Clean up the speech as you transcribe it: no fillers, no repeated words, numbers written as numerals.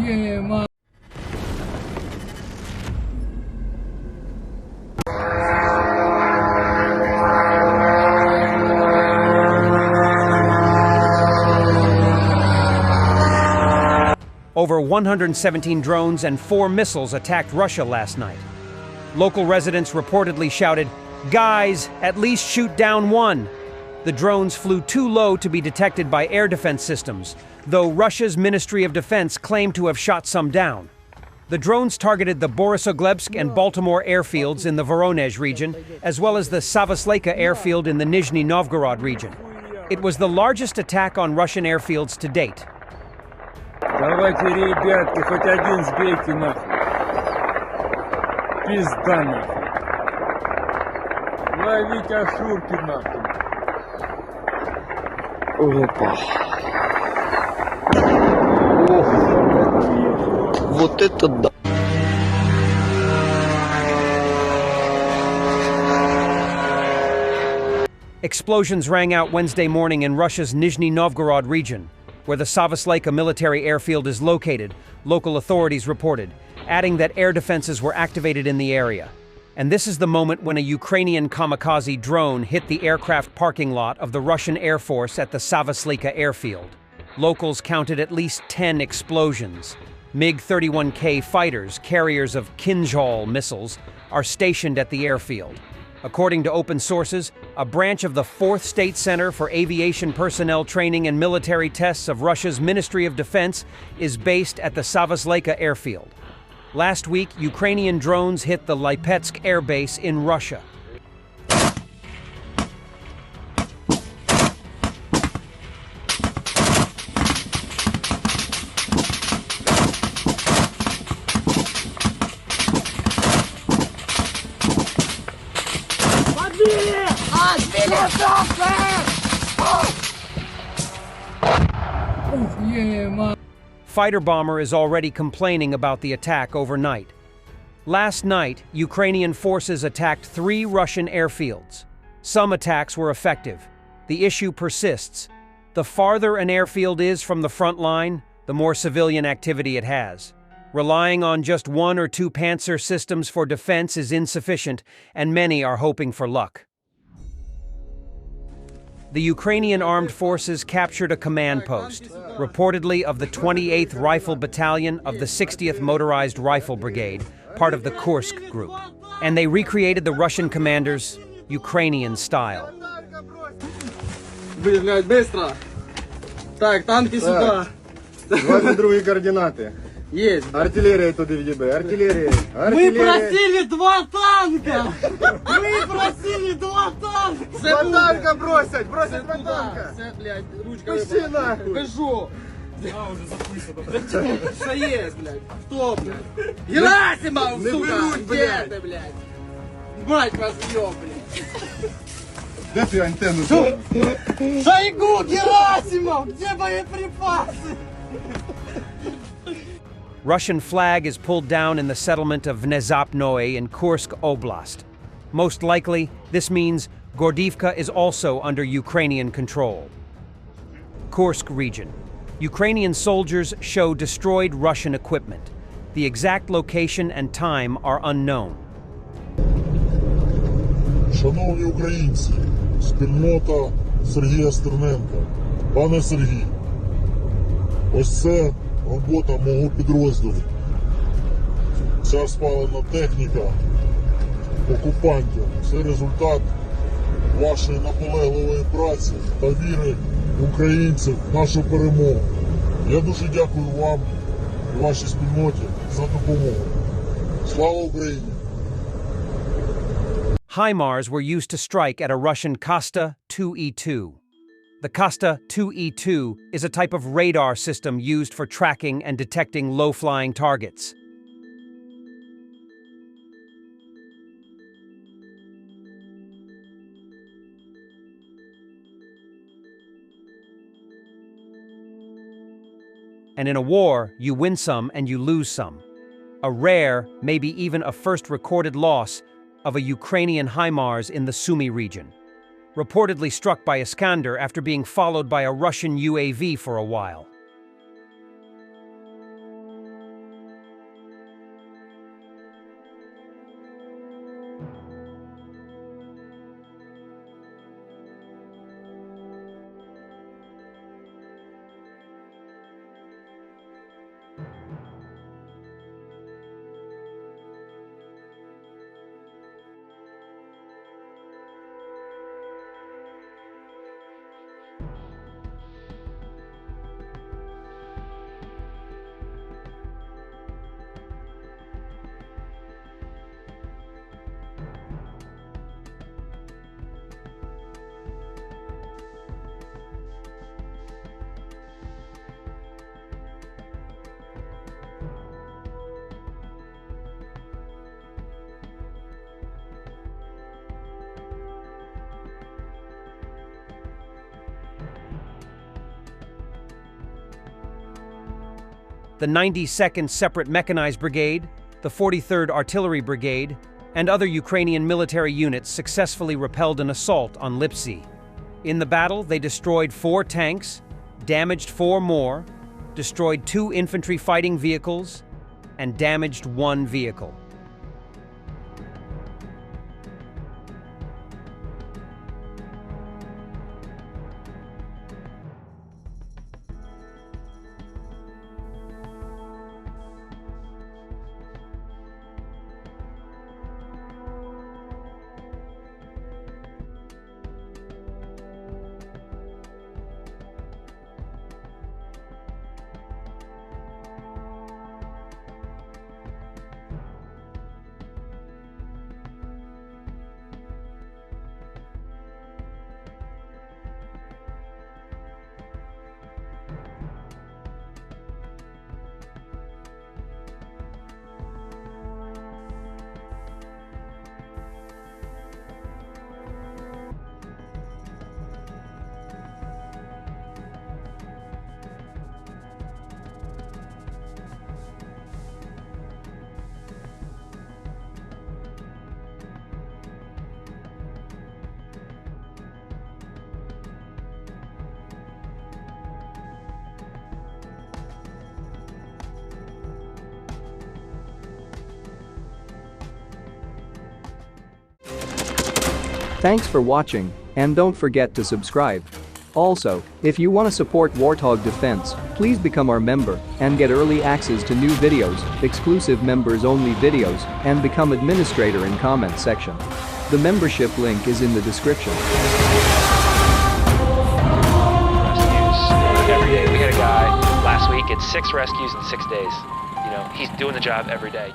Over 117 drones and 4 missiles attacked Russia last night. Local residents reportedly shouted, "Guys, at least shoot down one." The drones flew too low to be detected by air defense systems, though Russia's Ministry of Defense claimed to have shot some down. The drones targeted the Borysoglebsk and Baltimore airfields in the Voronezh region, as well as the Savoslayka airfield in the Nizhny Novgorod region. It was the largest attack on Russian airfields to date. Давайте, ребятки, хоть один сбейте нахуй. Пизда нахуй. Ловите ошурки нахуй. Опа. Ох. Вот это да. Explosions rang out Wednesday morning in Russia's Nizhny Novgorod region, where the Savoslayka military airfield is located, local authorities reported, adding that air defenses were activated in the area. And this is the moment when a Ukrainian kamikaze drone hit the aircraft parking lot of the Russian Air Force at the Savoslayka airfield. Locals counted at least 10 explosions. MiG-31K fighters, carriers of Kinzhal missiles, are stationed at the airfield. According to open sources, a branch of the 4th State Center for Aviation Personnel Training and Military Tests of Russia's Ministry of Defense is based at the Savoslayka airfield. Last week, Ukrainian drones hit the Lipetsk air base in Russia. Fighter bomber is already complaining about the attack overnight. Last night, Ukrainian forces attacked 3 Russian airfields. Some attacks were effective. The issue persists. The farther an airfield is from the front line, the more civilian activity it has. Relying on just 1 or 2 Pantsir systems for defense is insufficient, and many are hoping for luck. The Ukrainian armed forces captured a command post, reportedly of the 28th Rifle Battalion of the 60th Motorized Rifle Brigade, part of the Kursk group. And they recreated the Russian commander's Ukrainian style. Быстро! Так, танки сюда! 22 координаты. Есть! Артиллерия туди в'їбе, артиллерия! Мы просили 2 танка! Мы просили 2 танка! 2 танка бросить! Бросить 2 танка! Все, блядь, ручками. Пусти нахуй! Кажу! Уже записано. Что есть, блядь? Кто, блядь? Герасимов, сука! Где ты, блядь? Мать вас еб, блядь! Де ти антенну? Шойгу, Герасимов! Где боеприпасы? Russian flag is pulled down in the settlement of Внезапное in Kursk Oblast. Most likely, this means Gordivka is also under Ukrainian control. Kursk region. Ukrainian soldiers show destroyed Russian equipment. The exact location and time are unknown. Шановні українці, спільнота Сергія Стерненка. Пане Сергій, ось це робота мого підрозділу. Ця спалена техніка окупантів – це результат вашої наполегливої праці та віри українців в нашу перемогу. Я дуже дякую вам і вашій спільноті за допомогу. Слава Україні! HIMARS were used to strike at a Russian Kosta 2E2. The Kosta 2E2 is a type of radar system used for tracking and detecting low-flying targets. And in a war, you win some and you lose some. A rare, maybe even a first recorded loss of a Ukrainian HIMARS in the Sumy region, reportedly struck by Iskander after being followed by a Russian UAV for a while. the 92nd Separate Mechanized Brigade, the 43rd Artillery Brigade, and other Ukrainian military units successfully repelled an assault on Lipsy. In the battle, they destroyed 4 tanks, damaged 4 more, destroyed 2 infantry fighting vehicles, and damaged 1 vehicle. Thanks for watching, and don't forget to subscribe. Also, if you want to support Warthog Defense, please become our member and get early access to new videos, exclusive members-only videos, and become administrator in comment section. The membership link is in the description. Rescues every day. We had a guy last week at 6 rescues in 6 days. You know, he's doing the job every day.